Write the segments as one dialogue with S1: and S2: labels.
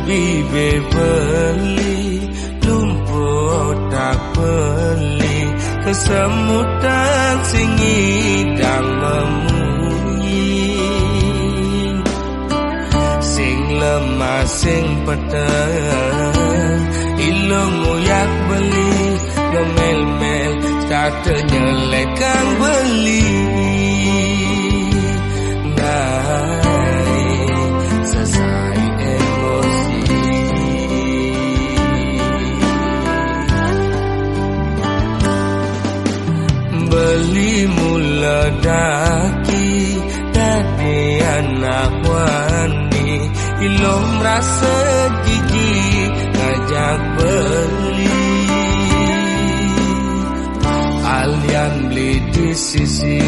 S1: bibe beli lumpuh tak beli kesemutan sing idang memunyi sing lemah sing peteng ilung uyak beli ngemel-mel kata nyelekan beli selesai emosi beli mula daki dari anak wani ilom rasa jijik ngajak beli alian beli di sisi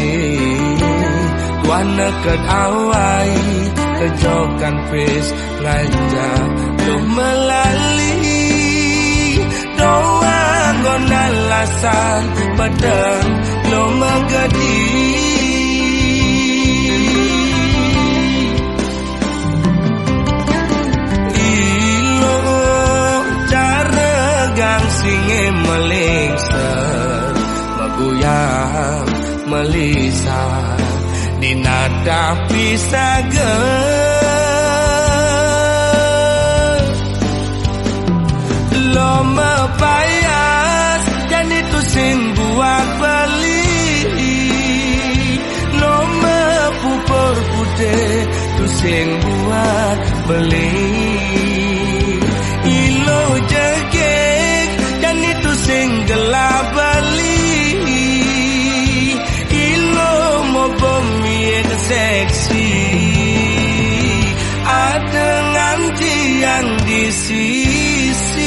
S1: warna kedawai kejokan pes ngajak lo melali doang gondal lasan pedang lo menggadi ilo cara gang singe melingser meguyang melisa dinada pisaga lo mepayas dan itu sing buat beli lo mepupur putih itu sing buat beli ilo jegek dan itu sing gelap beli seksi ada nganti yang di sisi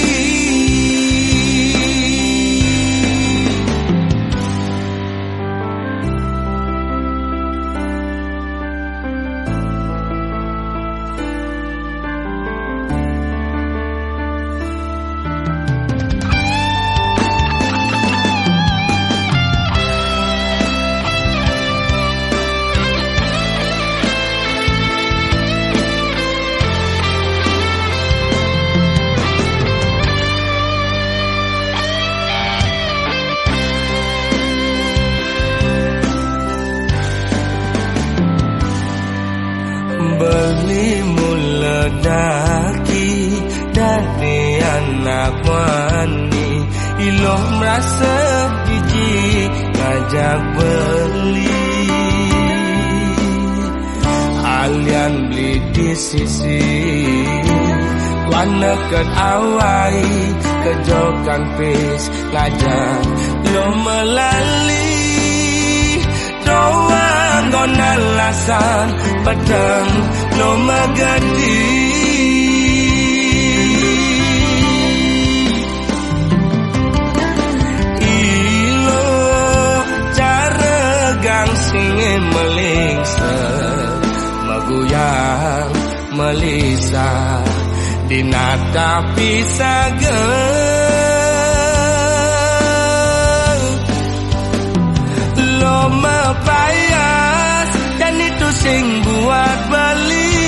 S1: beli mula daki dari anak wani ilo merasa jijik ngajak beli alian beli di sisi warna kedawai kejokan pes ngajak lo melali doang gondal lasan pedang lo megadi ilo cara gang singe melingser meguyang melisa dinata pisaga lo mepayas dan itu sing buat beli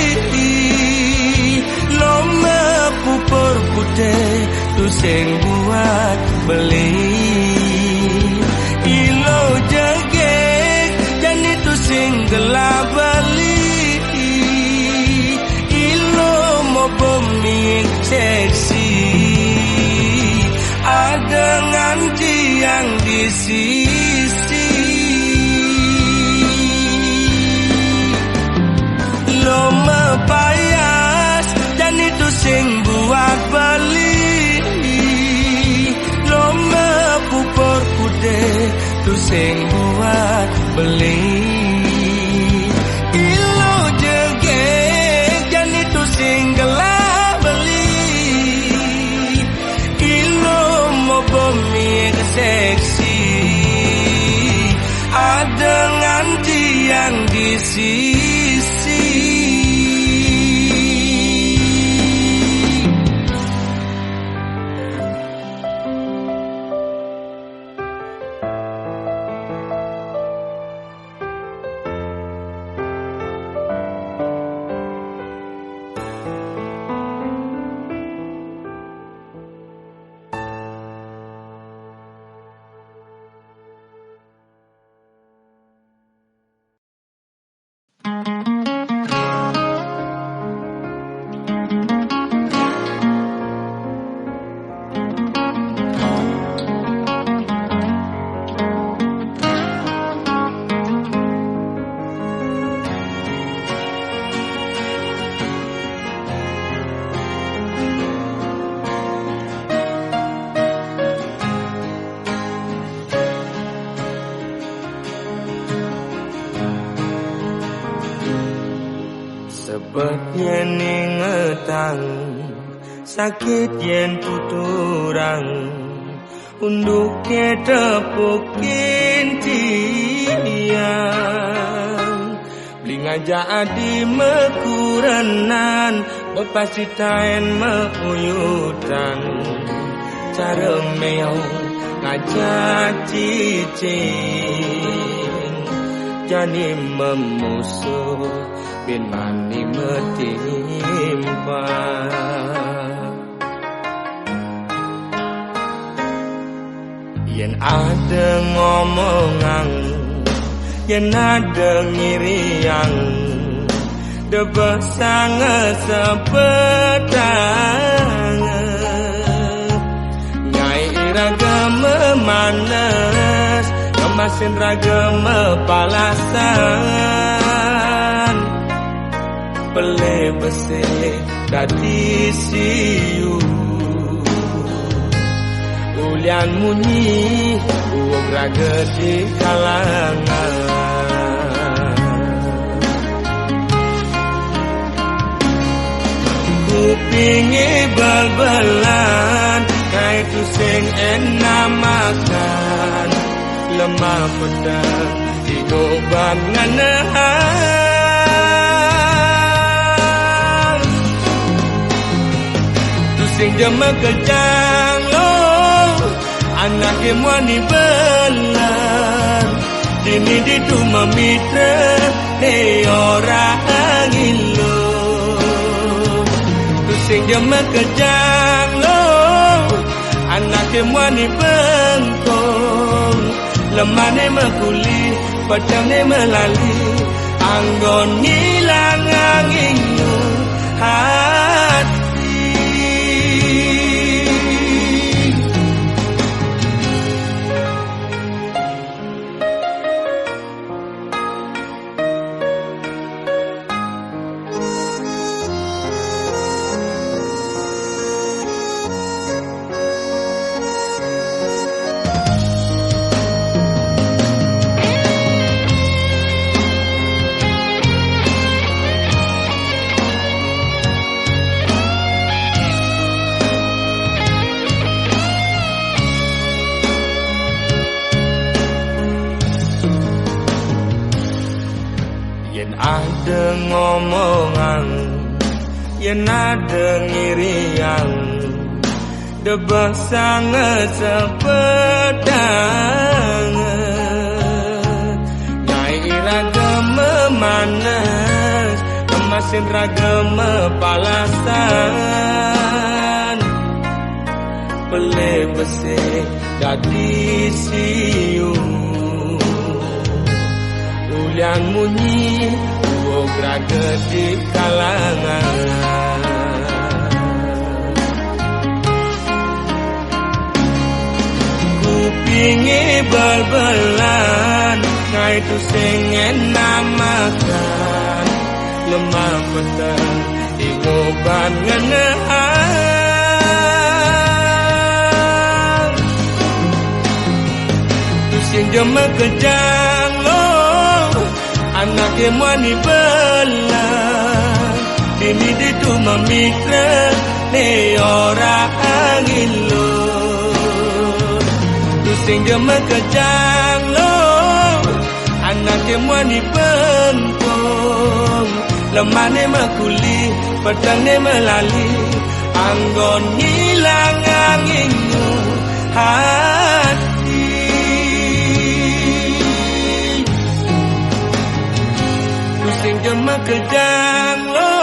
S1: lo mepupur putih itu sing buat beli ilo jegek dan itu sing gelap beli ilo mau bumi seksi ada nganti yang di sisi lo mepayas dan itu sing buat beli lo mepupur putih itu sing buat beli ilo jegek dan itu sing gelap beli ilo mau bumi seksi ada nganti yang di sisi yen ingetang, sakit yen tuturang, unduke tepukin tiang. Bling aja adi mekuranan, bepasitain meuyutan, cara meong ngajak cicing, jadi memusuh bin mani metimpa. Yen ada ngomongan, yen ada ngiriang, debes sangat sepedang. Nyai iraga memanas, kemasin raga mepalasan, pele besele dadi siu. Ulian munyi uog raga di kalangan. Kupingi bal-balan, kaitu sing enak makan, lemah pedang digoban nganahan. Tu sing jema kejang lo, anake muani belan, dini ditu memitra ne orang ilo. Sing jema kejang lo, anake muani bengkong, lemane mekuli, pedangnya melali, anggon ngilang anginmu hati. Yen ada ngomongan, yen ada ngiriang, debes sangat sepedang. Nyai iraga memanas, kemasin raga mepalasan, pele besi dadi siu. Ulian munyi uog raga di kalangan. Kupingi bal-balan, kaitu sing enak makan, lemah petang digoban nganahan. Tu sing jema kejang lo, anake muani belan, dini ditu memitra ne orang ilo. Tu sing jema kejang lo, anake muani bengkong, lemane mekuli, pedangnya melali, anggon ngilang anginmu hati. Sing jema kejang lo,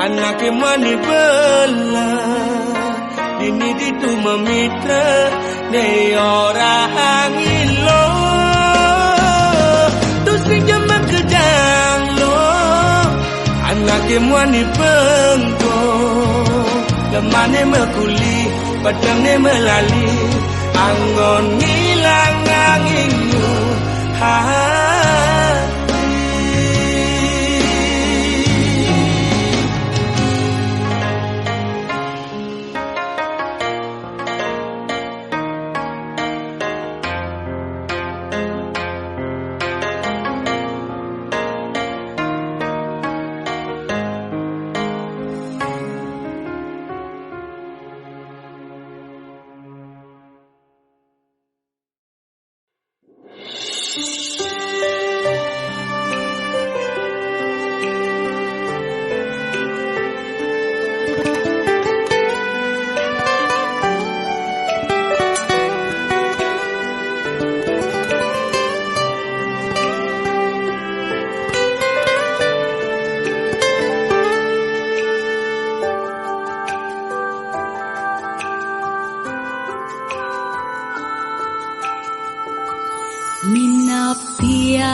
S1: anake muani belan, dini ditu memitra ne orang ilo. Tu sing jema kejang lo, anake muani bengkong, lemane mekuli, pedangnya melali, anggon ngilang anginmu hati.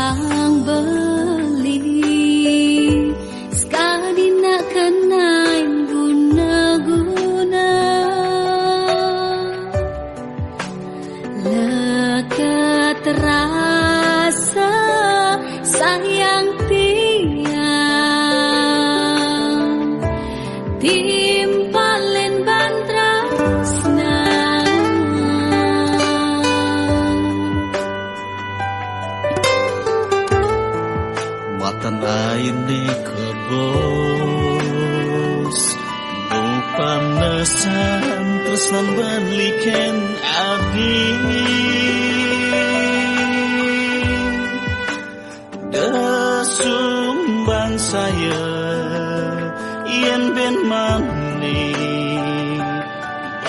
S2: orang beli sekali nak kenain guna-guna lekat terasa sayang tiang timpalin bantrasna
S3: matan air di kebos panesan terus membelikan abdi sumbang saya yen ben mani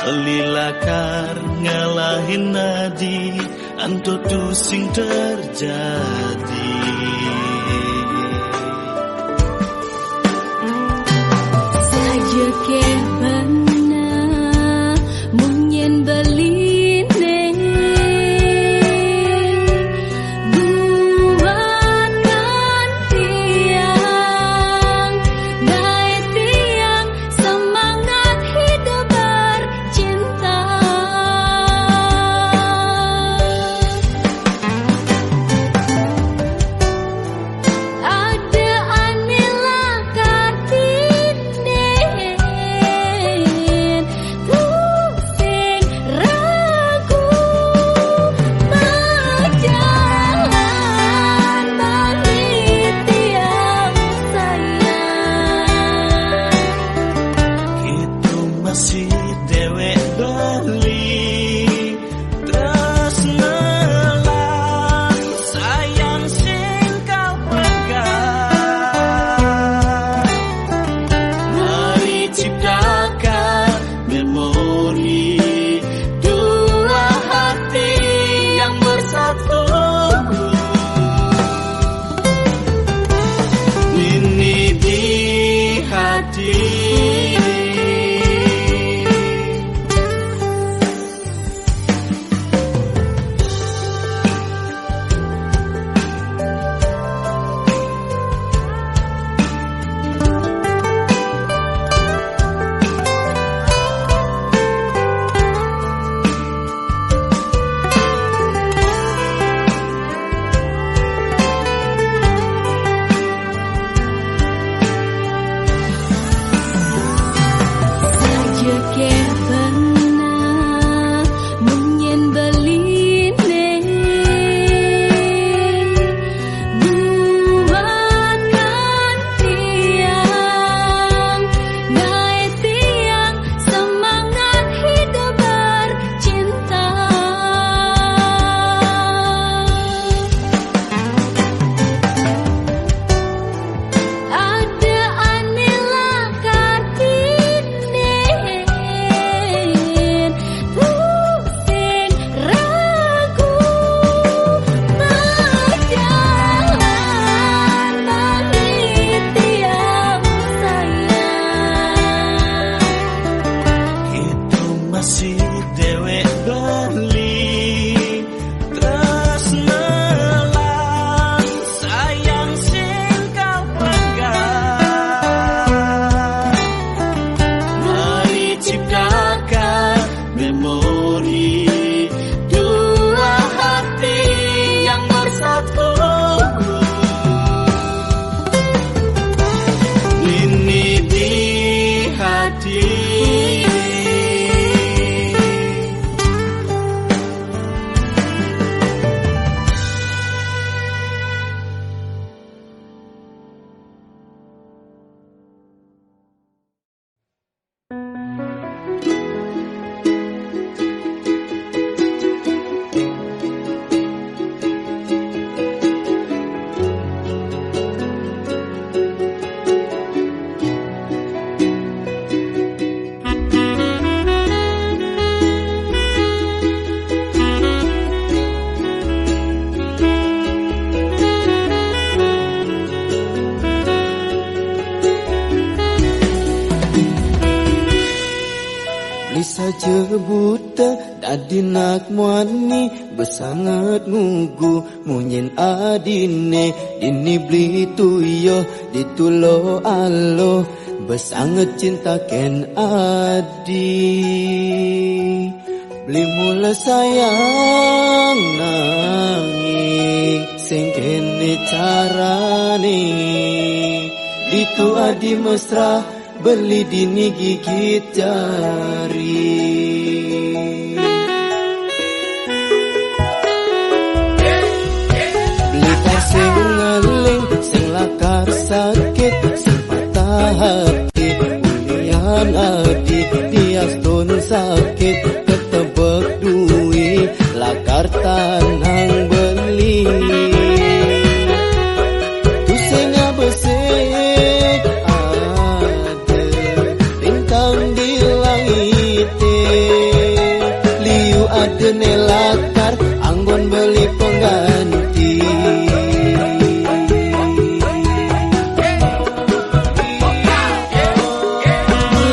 S3: belilakar ngalahin nadi antutu sing terjadi
S2: saja ke benar mungkin beli
S1: Beli saja buta dadi nak muani besangat ngugu munyin adine dini beli tuyo ditulo alo besangat cinta ken adi beli mula sayang nanging sing kene carane ditu adi mesra beli dini gigit jari. Beli sing ngeling, sing lakar sakit, sing patah hati, ulian adi, dias don sakit, ketebek duit, lakar tanang beli. Tu sing besek adene lakar anggon beli pengganti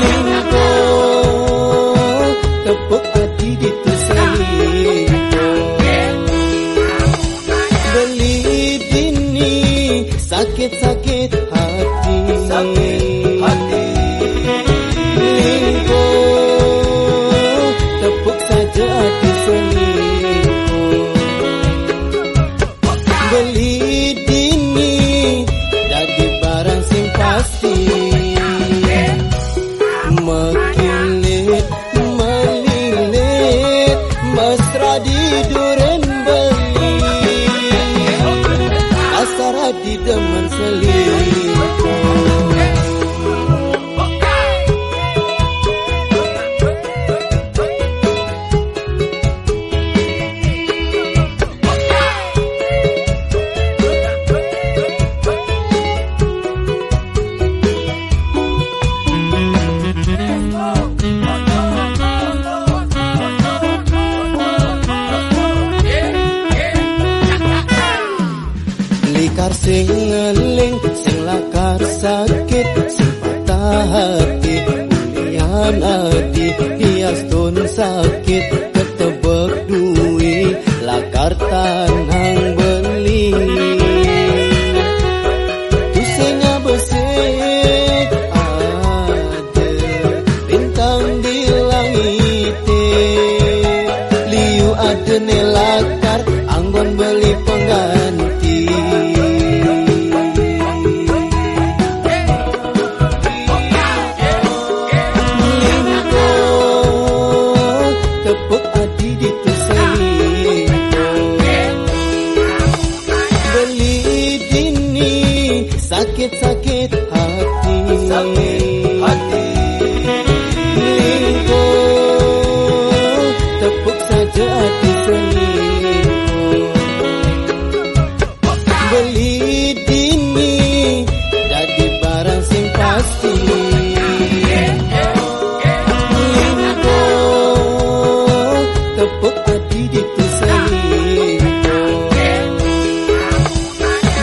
S1: lingko tepuk hati dituseli beli dini sakit-sakit hati lingko tepuk saja hati selingkuh beli dini jadi barang sing pasti mekilit melilit mesra di duren beli asara di demen selingkuh. Likar sing ngeling, sing lakar sakit, sing patah hati, ulian adi, hias don sakit, ketebek duit, lakar tanang beli. Tu sing besek ada, bintang di langit, liu adene lakar, anggon beli pengganti. Tepuk hati dituseli beli dini sakit-sakit hati lingko tepuk saja hati selingkuh beli dini jadi barang sing pasti tepuk hati dituseli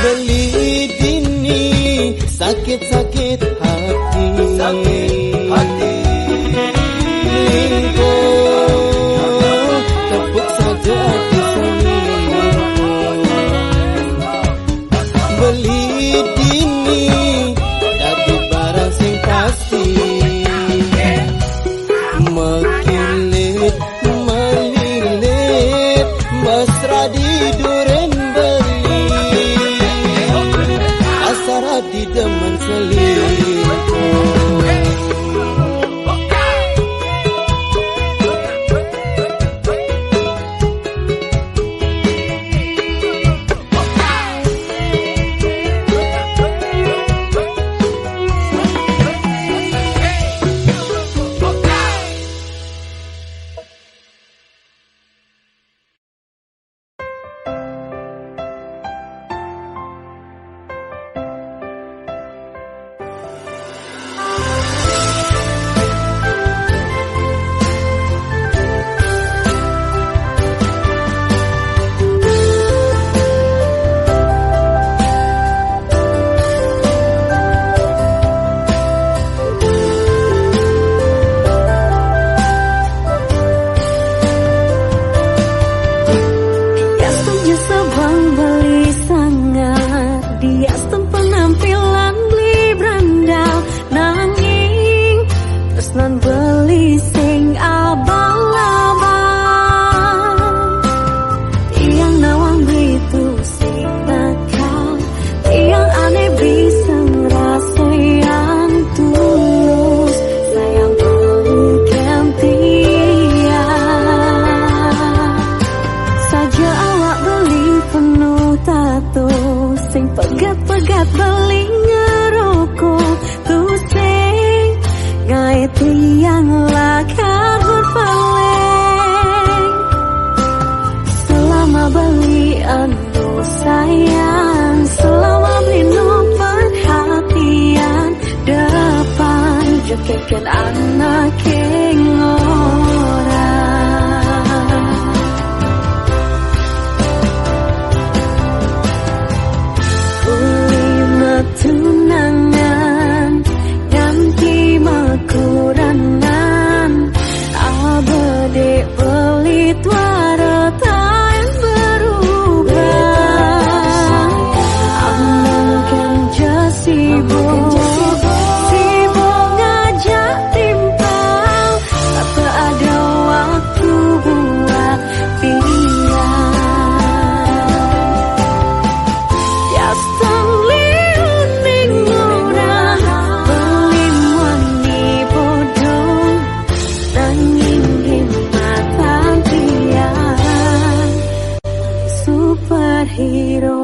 S1: beli dini sakit-sakit hati lingko tepuk saja
S2: sayang, selama penuh perhatian, depan jokekan anak yang orang. Kulima tunangan ganti makuranan, abade belit warata yang berubah. Amankan jasibuk, sibuk ngajak timpang, tak ada waktu buat pilihan. Tias tangliun ning orang, belim wangi bodoh, nanging himatan tiang superhero.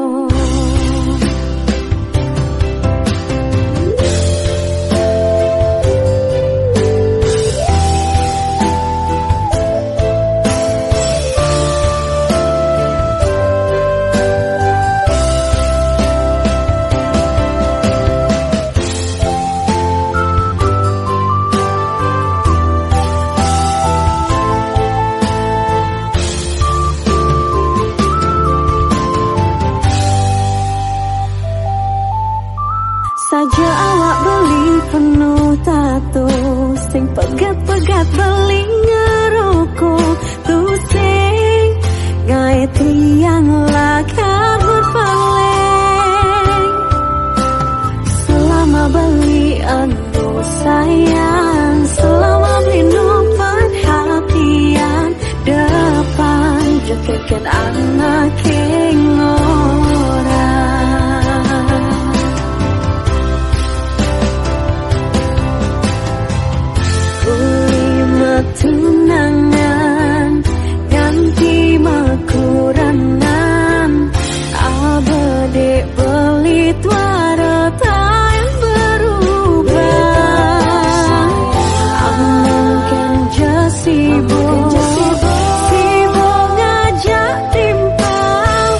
S2: Saja awak beli penuh tato, sing pegat-pegat beli ngerokok, tuh sing gawe tiang lakar berpaling. Selama beli anu sayang, selama penuh perhatian, depan jokekan anak yang orang. Tunangan ganti makuranan, abade belit warata yang berubah. Amankan jasibuk, sibuk ngajak timpang,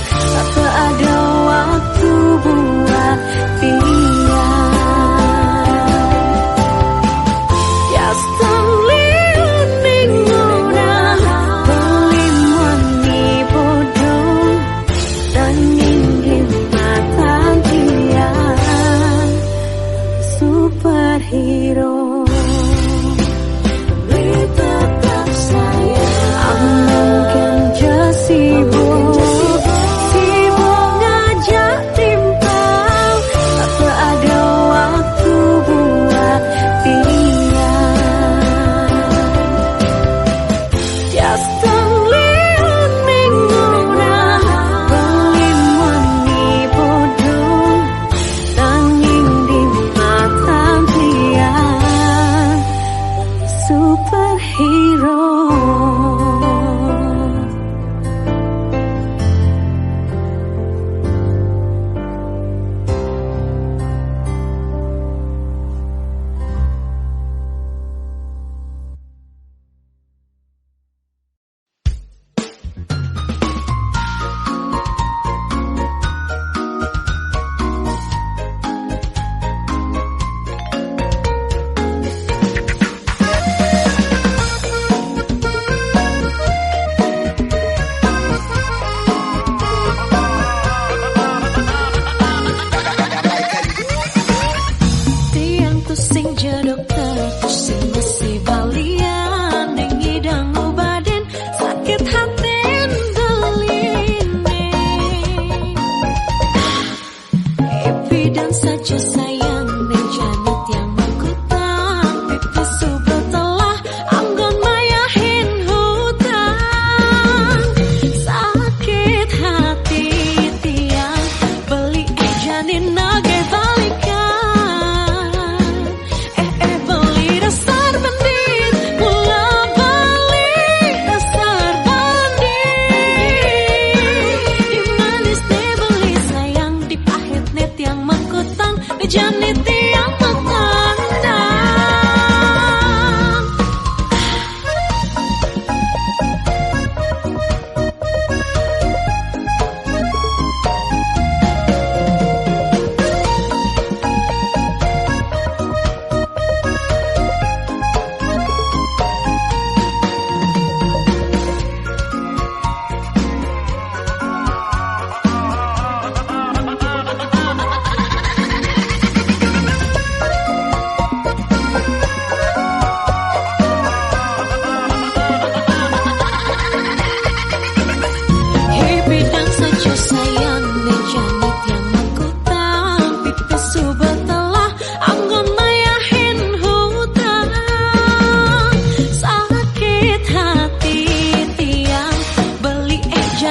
S2: tak ada waktu buat pilihan. Tias tangliun ning orang, belim wangi bodoh, nanging himatan tiang superhero. Tetap sayang, amankan jasibuk, sibuk ngajak timpang, tak ada waktu buat pilihan. Tias tangliun ning orang, belim wangi bodoh, nanging di mata tiang superhero.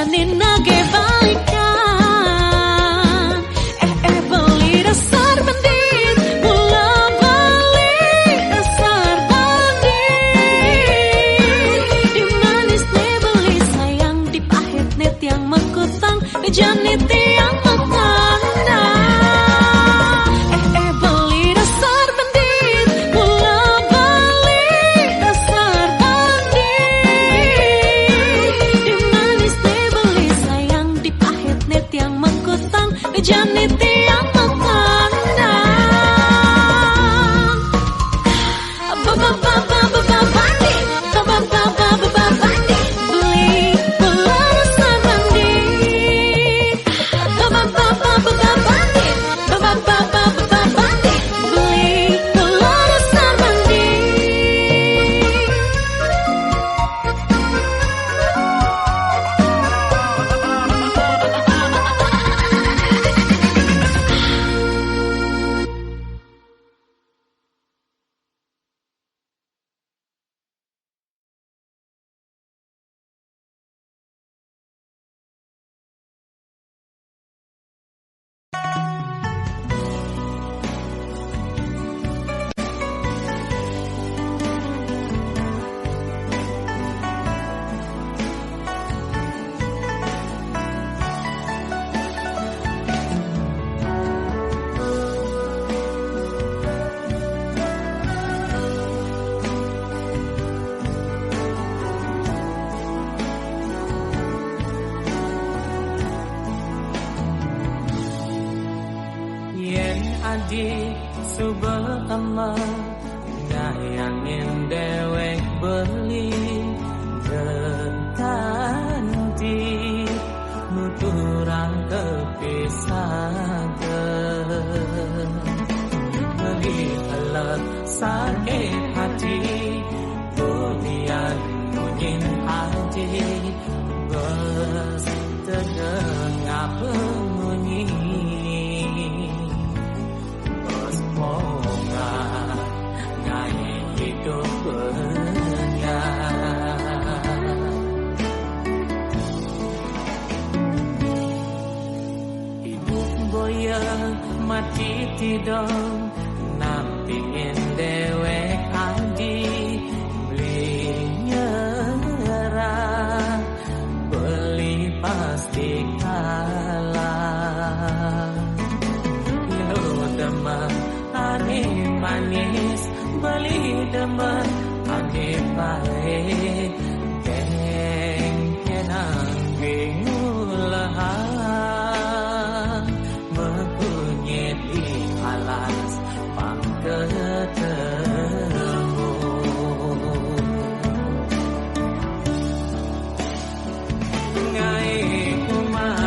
S2: berani nage balikan. Beli dasar bandit, mula balik dasar bandit. Di manis nih beli sayang, di pahit nih tiang mengkutang, di janit tiang mengkandang. Beli dasar bandit, mula balik dasar bandit. Di manis nih beli sayang, di pahit nih tiang mengkutang, di janit tiang mengkandang.
S4: Adik subel emak ngayangin dewek beli ganti nuturang kepisah beli elak sakit hati bulian bunyin hati bes terdengar bunyi hidup boya mati tidak nampingin dewek adi beli nyerah beli pasti kalah lo demam aneh manis beli demen aneh baik geng kenang bingulahan mengunyit di alas pangketemu ngai kumah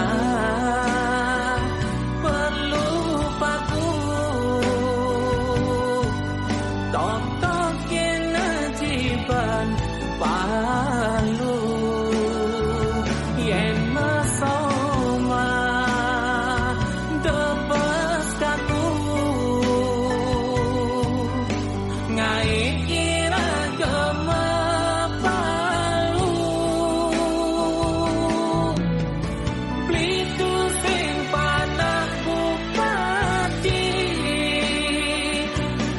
S4: perlu paku tok-tok kena jiban palu yen masoma debes kaku ngai kira gemepalu blitu sing panah bupati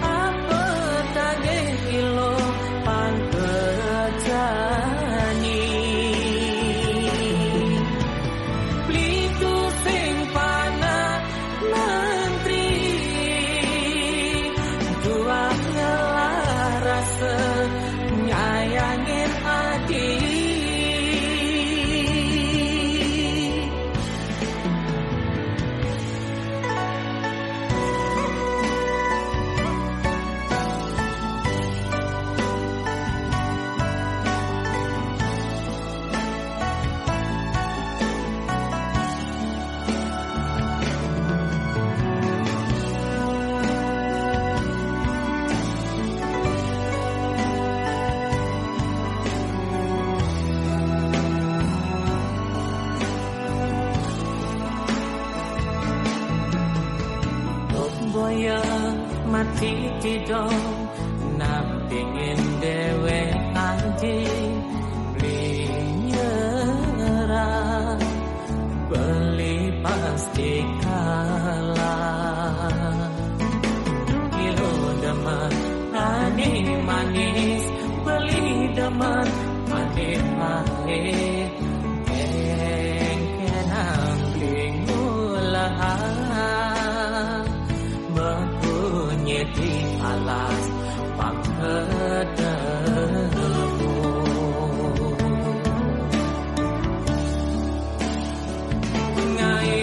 S4: apa tage kilo pangkejani blitu sing panah menteri dua ngelaras nyayangin adik boya mati tidak nampingin dewek adi beli nyerah daman maneh-maneh kenang tingulaha mempunyai di alas pangkedemu ngai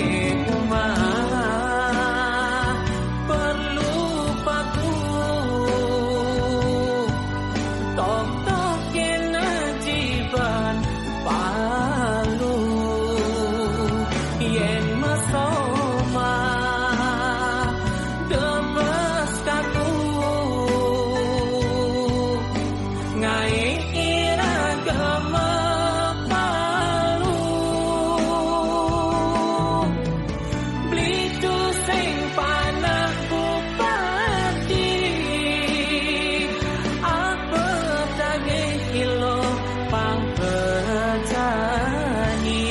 S4: umah perlu paku tok-tok kenajiban palu yen masoma demes kaku ngai iragama palu blitu sing panah bupati apa daging kilo pangpecani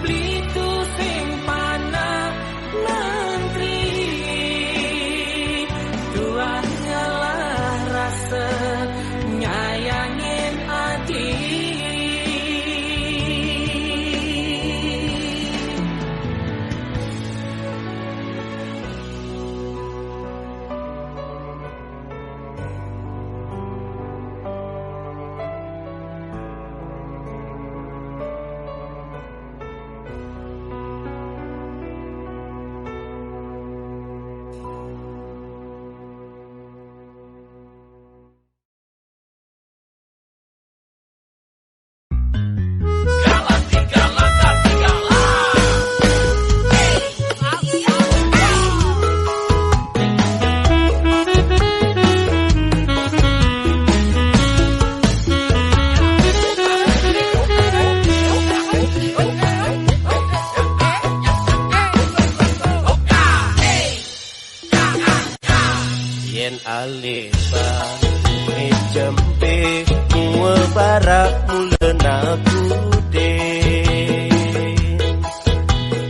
S4: blitu sing panah menteri tuah ngalah rasa nyayangin hati yen aliban mi jempe mua barak mulena kude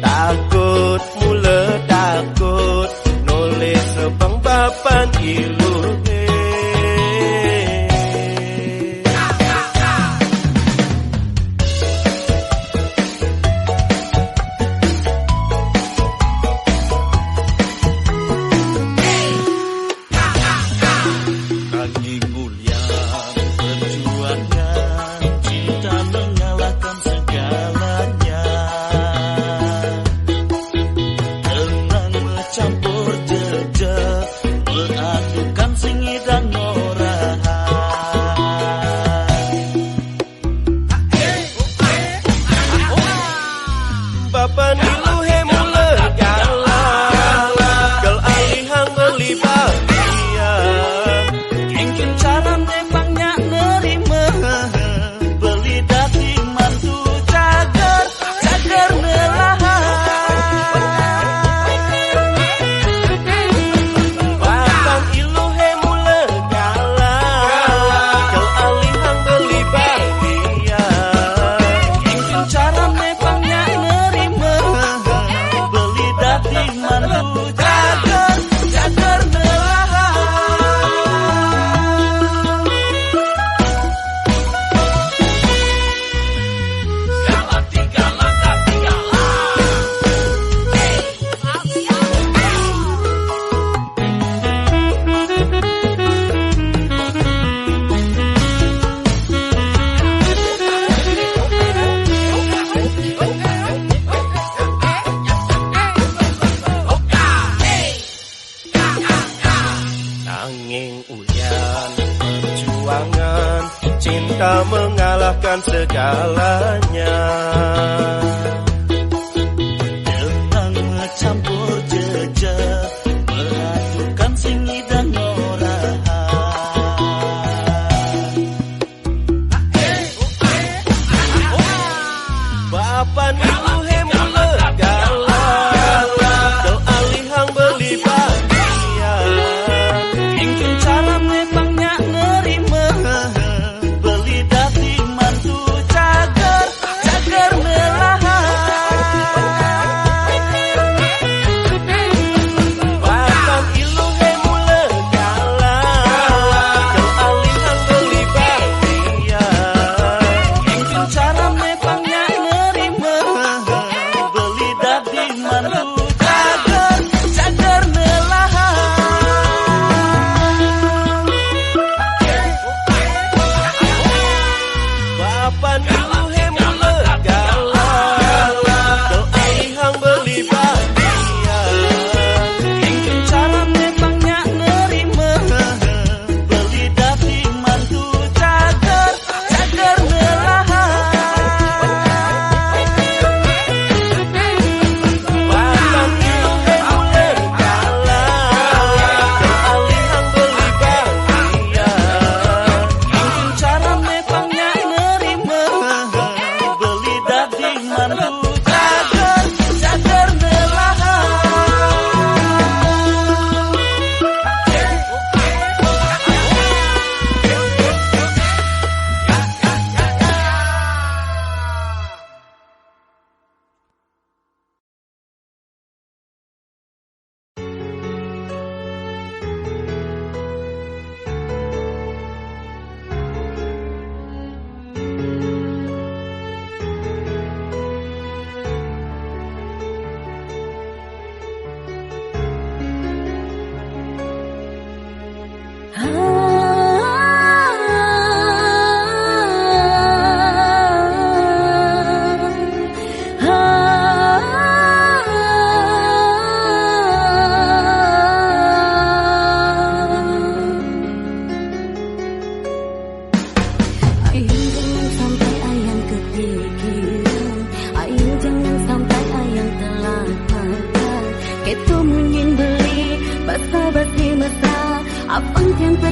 S4: takut mula takut nulis sebang papan ilu
S3: Kaki mulia perjuangan cinta mengalahkan segalanya tenang mencampur jejak meradukan singi dan norahan
S1: Bapak nilu he mula galah gal alihang belibah
S3: Mungkin cara nepangnya nerima beli dati mantu cagar nelahan
S1: Bapak ilu he mula galah gal alihang belibah
S3: Mungkin cara nepangnya nerima beli dati mantu cagar nelahan
S1: Nanging uyan perjuangan cinta mengalahkan segalanya
S3: tenang mencampur jejak meradukan singi dan norahan
S1: Bapak nilu he mula galah gal alihang belibah
S3: Mungkin cara nepangnya nerima beli dati mantu cagar nelahan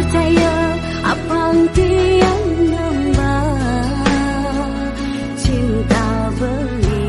S2: percaya apa yang nambah cinta beli.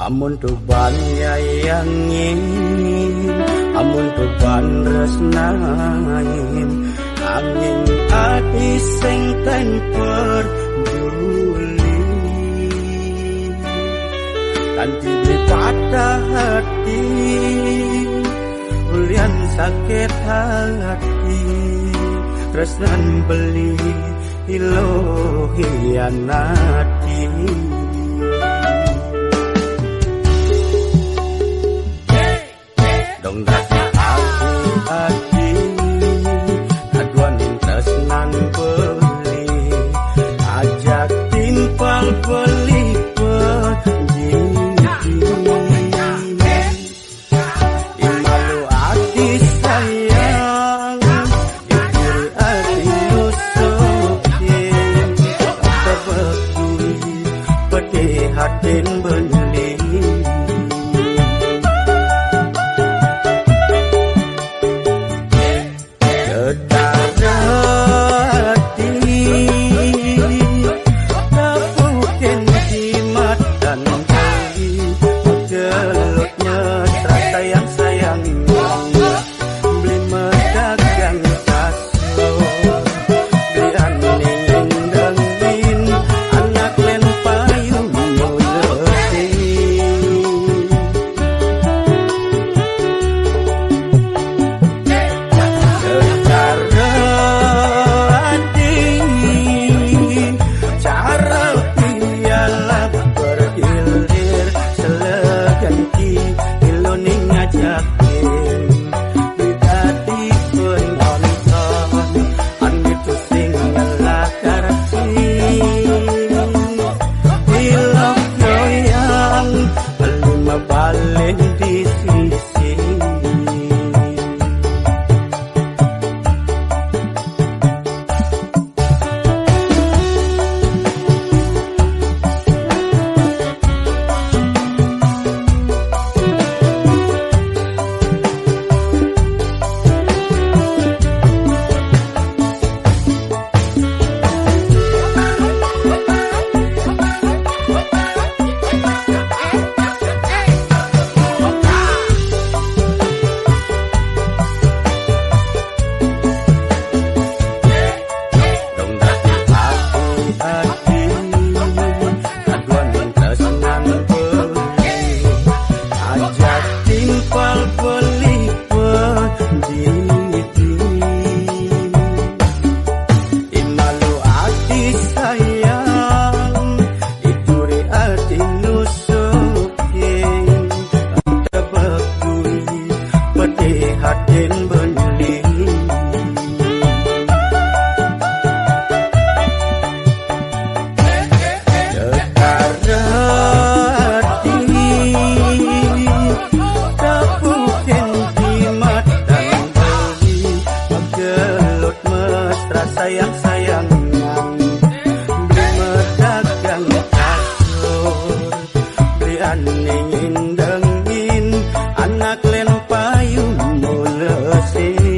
S3: Amun tuban yayangin, amun tuban resnain, angin ati sing ten peduli, kanthi patah hati, ulian sakit hati, tresnan beli ilo hianati. hatin beli sayang-sayangan beli medagang kasur beli aningin dengin anak len payung mulesi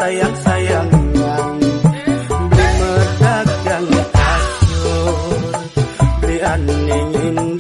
S3: sayang-sayangan beli medagang kasur beli aningin